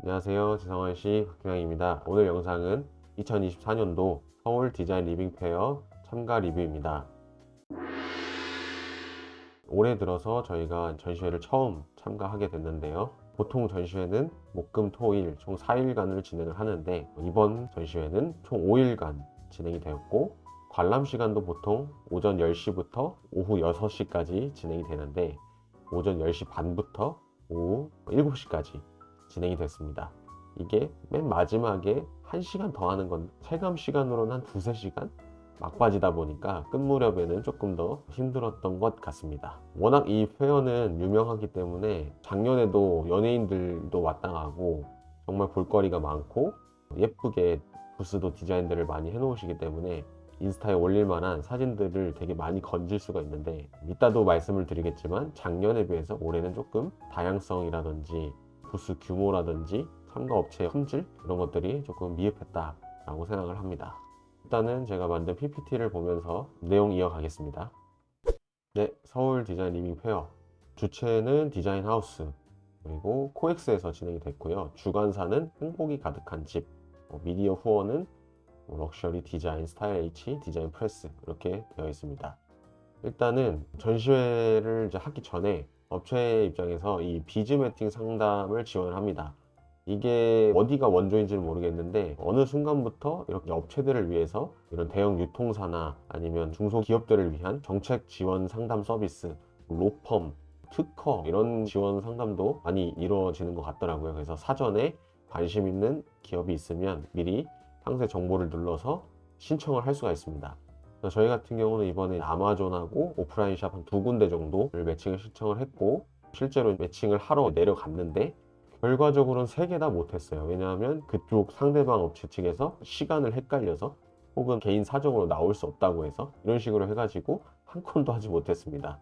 안녕하세요. 지성원씨 박경영입니다. 오늘 영상은 2024년도 서울 디자인 리빙 페어 참가 리뷰입니다. 올해 들어서 저희가 전시회를 처음 참가하게 됐는데요. 보통 전시회는 목, 금, 토, 일 총 4일간을 진행을 하는데 이번 전시회는 총 5일간 진행이 되었고 관람 시간도 보통 오전 10시부터 오후 6시까지 진행이 되는데 오전 10시 반부터 오후 7시까지 진행이 됐습니다. 이게 맨 마지막에 1시간 더 하는 건 체감 시간으로는 한 두세 시간 막바지다 보니까 끝 무렵에는 조금 더 힘들었던 것 같습니다. 워낙 이 페어는 유명하기 때문에 작년에도 연예인들도 왔다 가고 정말 볼거리가 많고 예쁘게 부스도 디자인들을 많이 해놓으시기 때문에 인스타에 올릴 만한 사진들을 되게 많이 건질 수가 있는데 이따도 말씀을 드리겠지만 작년에 비해서 올해는 조금 다양성이라든지 부스 규모라든지 참가 업체의 품질 이런 것들이 조금 미흡했다라고 생각을 합니다. 일단은 제가 만든 PPT를 보면서 내용 이어가겠습니다. 네, 서울 디자인 리빙 페어 주최는 디자인 하우스 그리고 코엑스에서 진행이 됐고요. 주관사는 행복이 가득한 집, 미디어 후원은 럭셔리 디자인 스타일 H 디자인 프레스 이렇게 되어 있습니다. 일단은 전시회를 이제 하기 전에 업체 입장에서 이 비즈 매팅 상담을 지원을 합니다. 이게 어디가 원조인지는 모르겠는데 어느 순간부터 이렇게 업체들을 위해서 이런 대형 유통사나 아니면 중소기업들을 위한 정책 지원 상담 서비스, 로펌, 특허 이런 지원 상담도 많이 이루어지는 것 같더라고요. 그래서 사전에 관심 있는 기업이 있으면 미리 상세 정보를 눌러서 신청을 할 수가 있습니다. 저희 같은 경우는 이번에 아마존하고 오프라인 샵 한 2군데 정도를 매칭을 신청을 했고 실제로 매칭을 하러 내려갔는데 결과적으로는 3개 다 못했어요. 왜냐하면 그쪽 상대방 업체 측에서 시간을 헷갈려서 혹은 개인 사정으로 나올 수 없다고 해서 이런 식으로 해가지고 한 건도 하지 못했습니다.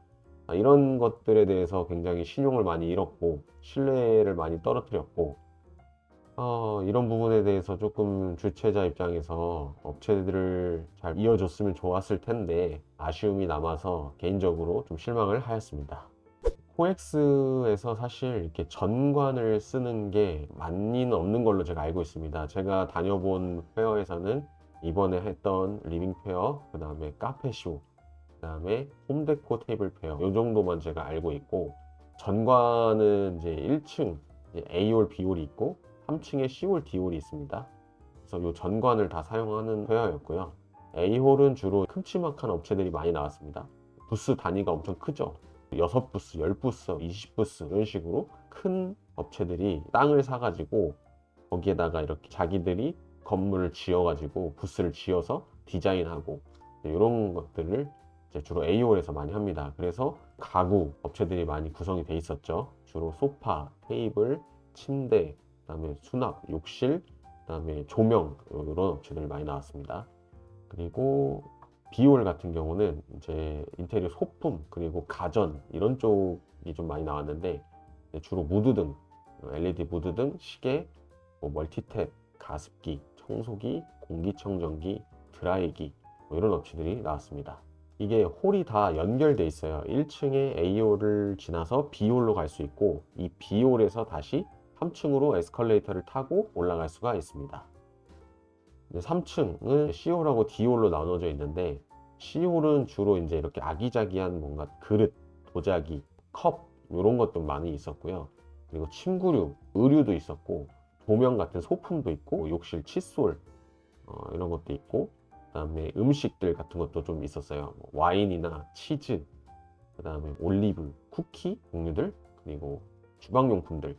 이런 것들에 대해서 굉장히 신용을 많이 잃었고 신뢰를 많이 떨어뜨렸고 이런 부분에 대해서 조금 주최자 입장에서 업체들을 잘 이어줬으면 좋았을 텐데 아쉬움이 남아서 개인적으로 좀 실망을 하였습니다. 코엑스에서 사실 이렇게 전관을 쓰는 게 많이는 없는 걸로 제가 알고 있습니다. 제가 다녀본 페어에서는 이번에 했던 리빙 페어, 그 다음에 카페쇼, 그 다음에 홈데코 테이블 페어 이 정도만 제가 알고 있고 전관은 이제 1층 A홀, B홀이 있고 3층에 C홀, D홀이 있습니다. 그래서 이 전관을 다 사용하는 페어였고요. A홀은 주로 큼지막한 업체들이 많이 나왔습니다. 부스 단위가 엄청 크죠. 6부스, 10부스, 20부스 이런 식으로 큰 업체들이 땅을 사가지고 거기에다가 이렇게 자기들이 건물을 지어가지고 부스를 지어서 디자인하고 이런 것들을 이제 주로 A홀에서 많이 합니다. 그래서 가구 업체들이 많이 구성이 돼 있었죠. 주로 소파, 테이블, 침대, 그다음에 수납, 욕실, 그다음에 조명 이런 업체들이 많이 나왔습니다. 그리고 B홀 같은 경우는 이제 인테리어 소품 그리고 가전 이런 쪽이 좀 많이 나왔는데 주로 무드등, LED 무드등, 시계, 멀티탭, 가습기, 청소기, 공기청정기, 드라이기 이런 업체들이 나왔습니다. 이게 홀이 다 연결돼 있어요. 1층에 A홀을 지나서 B홀로 갈 수 있고 이 B홀에서 다시 3층으로 에스컬레이터를 타고 올라갈 수가 있습니다. 3층은 C홀하고 D홀로 나눠져 있는데 C홀은 주로 이제 이렇게 아기자기한 뭔가 그릇, 도자기, 컵 이런 것도 많이 있었고요. 그리고 침구류, 의류도 있었고 조명 같은 소품도 있고 욕실 칫솔 이런 것도 있고 그다음에 음식들 같은 것도 좀 있었어요. 와인이나 치즈, 그다음에 올리브, 쿠키 종류들 그리고 주방용품들,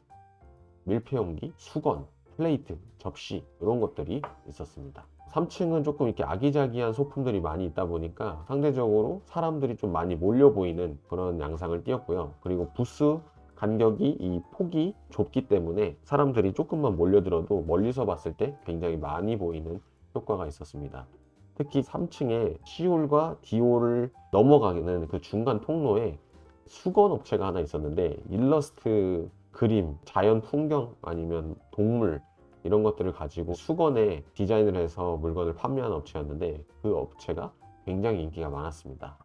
밀폐용기, 수건, 플레이트, 접시 이런 것들이 있었습니다. 3층은 조금 이렇게 아기자기한 소품들이 많이 있다 보니까 상대적으로 사람들이 좀 많이 몰려 보이는 그런 양상을 띄었고요. 그리고 부스 간격이 이 폭이 좁기 때문에 사람들이 조금만 몰려들어도 멀리서 봤을 때 굉장히 많이 보이는 효과가 있었습니다. 특히 3층에 C홀과 D홀을 넘어가는 그 중간 통로에 수건 업체가 하나 있었는데 일러스트 그림, 자연 풍경 아니면 동물 이런 것들을 가지고 수건에 디자인을 해서 물건을 판매하는 업체였는데 그 업체가 굉장히 인기가 많았습니다.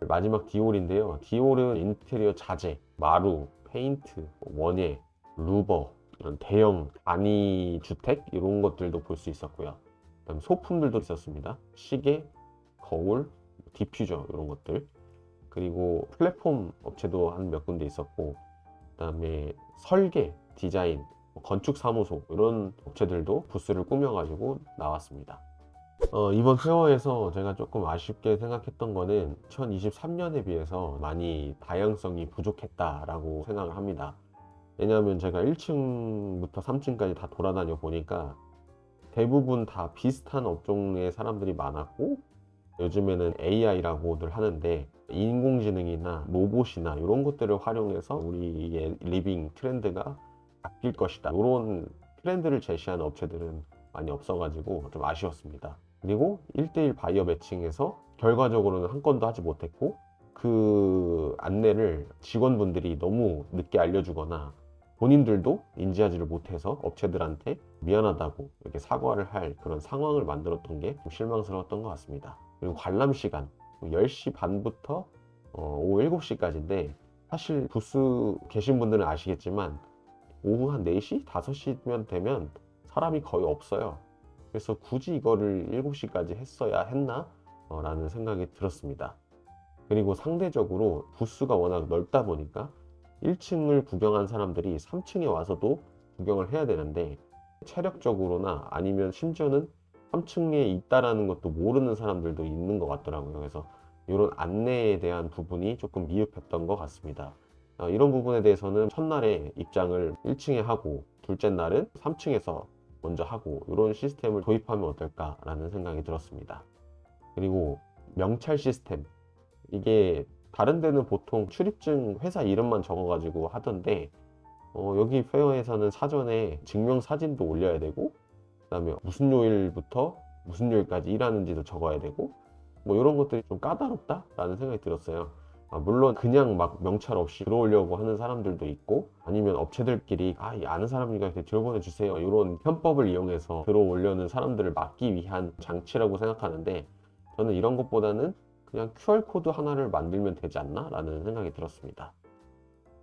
마지막 D홀인데요. D홀은 인테리어 자재, 마루, 페인트, 원예, 루버 이런 대형 단위 주택 이런 것들도 볼 수 있었고요. 그다음 소품들도 있었습니다. 시계, 거울, 디퓨저 이런 것들. 그리고 플랫폼 업체도 한 몇 군데 있었고, 그다음에 설계, 디자인, 건축 사무소 이런 업체들도 부스를 꾸며가지고 나왔습니다. 이번 페어에서 제가 조금 아쉽게 생각했던 거는 2023년에 비해서 많이 다양성이 부족했다라고 생각을 합니다. 왜냐하면 제가 1층부터 3층까지 다 돌아다녀 보니까 대부분 다 비슷한 업종의 사람들이 많았고, 요즘에는 AI라고들 하는데 인공지능이나 로봇이나 이런 것들을 활용해서 우리의 리빙 트렌드가 바뀔 것이다, 이런 트렌드를 제시하는 업체들은 많이 없어가지고 좀 아쉬웠습니다. 그리고 1대1 바이어 매칭에서 결과적으로는 한 건도 하지 못했고, 그 안내를 직원분들이 너무 늦게 알려주거나 본인들도 인지하지를 못해서 업체들한테 미안하다고 이렇게 사과를 할 그런 상황을 만들었던 게 좀 실망스러웠던 것 같습니다. 그리고 관람 시간 10시 반부터 오후 7시까지인데, 사실 부스 계신 분들은 아시겠지만 오후 한 4시, 5시면 되면 사람이 거의 없어요. 그래서 굳이 이거를 7시까지 했어야 했나? 라는 생각이 들었습니다. 그리고 상대적으로 부스가 워낙 넓다 보니까 1층을 구경한 사람들이 3층에 와서도 구경을 해야 되는데, 체력적으로나 아니면 심지어는 3층에 있다라는 것도 모르는 사람들도 있는 것 같더라고요. 그래서 이런 안내에 대한 부분이 조금 미흡했던 것 같습니다. 이런 부분에 대해서는 첫날에 입장을 1층에 하고 둘째 날은 3층에서 먼저 하고 이런 시스템을 도입하면 어떨까라는 생각이 들었습니다. 그리고 명찰 시스템, 이게 다른 데는 보통 출입증 회사 이름만 적어가지고 하던데, 여기 페어에서는 사전에 증명사진도 올려야 되고, 그 다음에 무슨 요일부터 무슨 요일까지 일하는지도 적어야 되고, 뭐 이런 것들이 좀 까다롭다라는 생각이 들었어요. 물론 그냥 막 명찰 없이 들어오려고 하는 사람들도 있고, 아니면 업체들끼리 이 아는 사람이니까 이렇게 들어보내 주세요, 이런 편법을 이용해서 들어오려는 사람들을 막기 위한 장치라고 생각하는데, 저는 이런 것보다는 그냥 QR코드 하나를 만들면 되지 않나? 라는 생각이 들었습니다.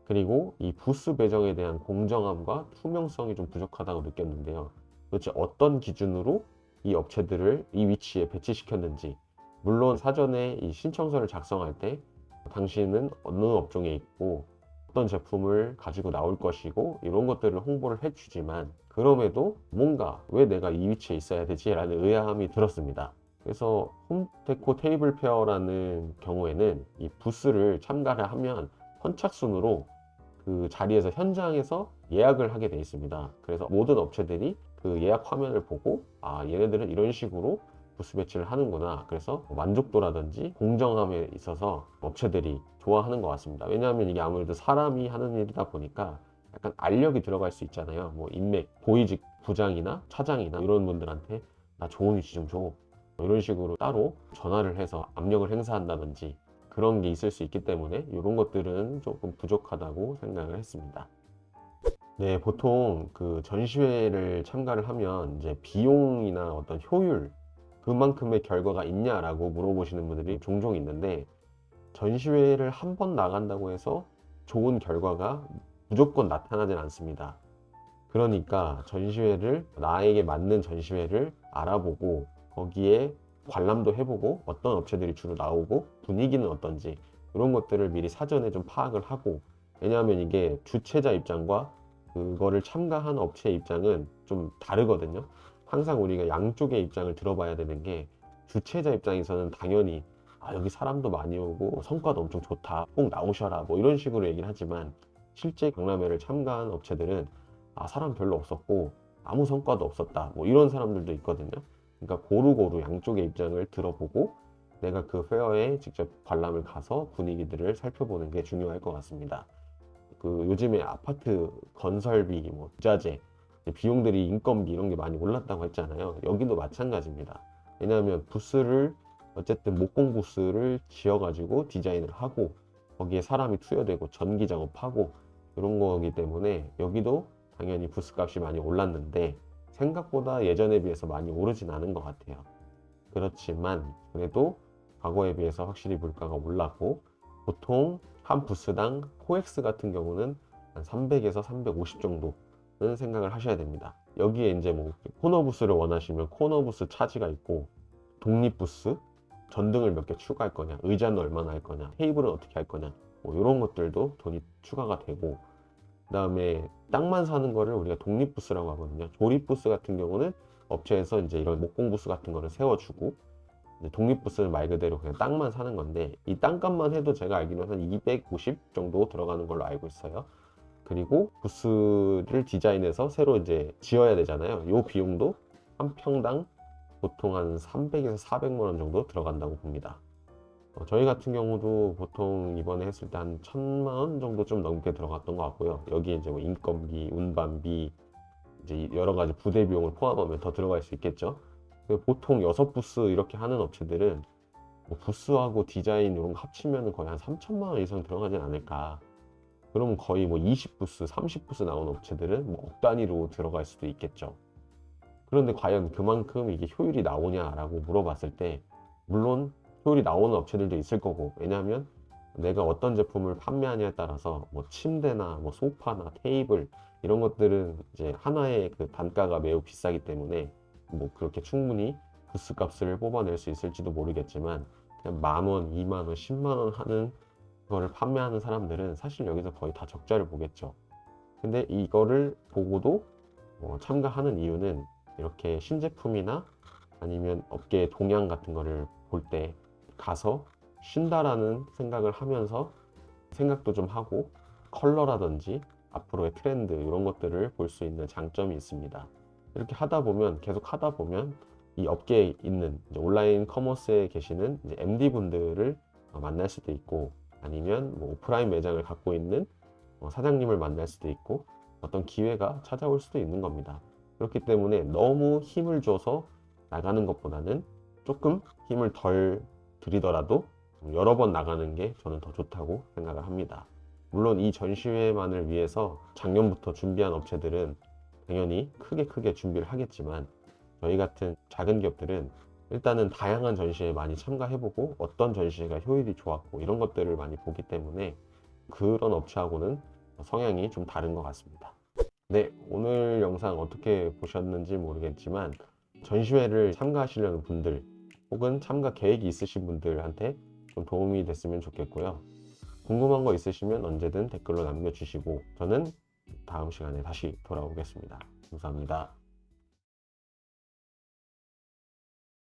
그리고 이 부스 배정에 대한 공정함과 투명성이 좀 부족하다고 느꼈는데요. 도대체 어떤 기준으로 이 업체들을 이 위치에 배치시켰는지, 물론 사전에 이 신청서를 작성할 때 당신은 어느 업종에 있고 어떤 제품을 가지고 나올 것이고 이런 것들을 홍보를 해주지만, 그럼에도 뭔가 왜 내가 이 위치에 있어야 되지? 라는 의아함이 들었습니다. 그래서 홈데코 테이블 페어라는 경우에는 이 부스를 참가를 하면 선착순으로 그 자리에서 현장에서 예약을 하게 돼 있습니다. 그래서 모든 업체들이 그 예약 화면을 보고 얘네들은 이런 식으로 부스 배치를 하는구나, 그래서 만족도라든지 공정함에 있어서 업체들이 좋아하는 것 같습니다. 왜냐하면 이게 아무래도 사람이 하는 일이다 보니까 약간 알력이 들어갈 수 있잖아요. 뭐 인맥, 고위직 부장이나 차장이나 이런 분들한테 나 좋은 위치 좀 줘, 뭐 이런 식으로 따로 전화를 해서 압력을 행사한다든지 그런 게 있을 수 있기 때문에 이런 것들은 조금 부족하다고 생각을 했습니다. 네, 보통 그 전시회를 참가를 하면 이제 비용이나 어떤 효율, 그만큼의 결과가 있냐라고 물어보시는 분들이 종종 있는데, 전시회를 한 번 나간다고 해서 좋은 결과가 무조건 나타나진 않습니다. 그러니까 전시회를, 나에게 맞는 전시회를 알아보고 거기에 관람도 해보고 어떤 업체들이 주로 나오고 분위기는 어떤지 이런 것들을 미리 사전에 좀 파악을 하고, 왜냐하면 이게 주최자 입장과 그거를 참가한 업체 입장은 좀 다르거든요. 항상 우리가 양쪽의 입장을 들어봐야 되는 게, 주최자 입장에서는 당연히 여기 사람도 많이 오고 성과도 엄청 좋다, 꼭 나오셔라, 뭐 이런 식으로 얘기를 하지만, 실제 박람회를 참가한 업체들은 사람 별로 없었고 아무 성과도 없었다, 뭐 이런 사람들도 있거든요. 그러니까 고루고루 양쪽의 입장을 들어보고 내가 그 페어에 직접 관람을 가서 분위기들을 살펴보는 게 중요할 것 같습니다. 그 요즘에 아파트 건설비, 뭐 부자재, 비용들이, 인건비 이런 게 많이 올랐다고 했잖아요. 여기도 마찬가지입니다. 왜냐하면 부스를, 어쨌든 목공 부스를 지어가지고 디자인을 하고 거기에 사람이 투여되고 전기 작업하고 이런 거기 때문에 여기도 당연히 부스 값이 많이 올랐는데, 생각보다 예전에 비해서 많이 오르진 않은 것 같아요. 그렇지만 그래도 과거에 비해서 확실히 물가가 올랐고, 보통 한 부스당 코엑스 같은 경우는 한 300에서 350 정도 생각을 하셔야 됩니다. 여기에 이제 뭐 코너 부스를 원하시면 코너 부스 차지가 있고, 독립 부스, 전등을 몇 개 추가할 거냐, 의자는 얼마나 할 거냐, 테이블은 어떻게 할 거냐, 뭐 이런 것들도 돈이 추가가 되고, 그 다음에 땅만 사는 거를 우리가 독립 부스라고 하거든요. 조립 부스 같은 경우는 업체에서 이제 이런 목공 부스 같은 거를 세워주고, 이제 독립 부스는 말 그대로 그냥 땅만 사는 건데, 이 땅값만 해도 제가 알기로는 한 250 정도 들어가는 걸로 알고 있어요. 그리고 부스를 디자인해서 새로 이제 지어야 되잖아요. 이 비용도 한 평당 보통 한 300에서 400만 원 정도 들어간다고 봅니다. 저희 같은 경우도 보통 이번에 했을 때 한 1000만 원 정도 좀 넘게 들어갔던 것 같고요. 여기 이제 뭐 인건비, 운반비, 이제 여러 가지 부대 비용을 포함하면 더 들어갈 수 있겠죠. 보통 6부스 이렇게 하는 업체들은 뭐 부스하고 디자인 이런 거 합치면 거의 한 3천만 원 이상 들어가진 않을까. 그러면 거의 뭐 20부스, 30부스 나오는 업체들은 뭐 억 단위로 들어갈 수도 있겠죠. 그런데 과연 그만큼 이게 효율이 나오냐라고 물어봤을 때, 물론 효율이 나오는 업체들도 있을 거고, 왜냐하면 내가 어떤 제품을 판매하냐에 따라서 뭐 침대나 뭐 소파나 테이블 이런 것들은 이제 하나의 그 단가가 매우 비싸기 때문에 뭐 그렇게 충분히 부스 값을 뽑아낼 수 있을지도 모르겠지만, 그냥 10,000원, 20,000원, 10만원 하는 거를 판매하는 사람들은 사실 여기서 거의 다 적자를 보겠죠. 근데 이거를 보고도 참가하는 이유는, 이렇게 신제품이나 아니면 업계의 동향 같은 거를 볼 때 가서 쉰다라는 생각을 하면서 생각도 좀 하고, 컬러라든지 앞으로의 트렌드 이런 것들을 볼 수 있는 장점이 있습니다. 이렇게 하다 보면, 계속 하다 보면 이 업계에 있는 이제 온라인 커머스에 계시는 이제 MD 분들을 만날 수도 있고, 아니면 뭐 오프라인 매장을 갖고 있는 사장님을 만날 수도 있고, 어떤 기회가 찾아올 수도 있는 겁니다. 그렇기 때문에 너무 힘을 줘서 나가는 것보다는 조금 힘을 덜 들이더라도 여러 번 나가는 게 저는 더 좋다고 생각을 합니다. 물론 이 전시회만을 위해서 작년부터 준비한 업체들은 당연히 크게 준비를 하겠지만, 저희 같은 작은 기업들은 일단은 다양한 전시회에 많이 참가해보고 어떤 전시회가 효율이 좋았고 이런 것들을 많이 보기 때문에 그런 업체하고는 성향이 좀 다른 것 같습니다. 네, 오늘 영상 어떻게 보셨는지 모르겠지만, 전시회를 참가하시려는 분들 혹은 참가 계획이 있으신 분들한테 좀 도움이 됐으면 좋겠고요. 궁금한 거 있으시면 언제든 댓글로 남겨주시고, 저는 다음 시간에 다시 돌아오겠습니다. 감사합니다.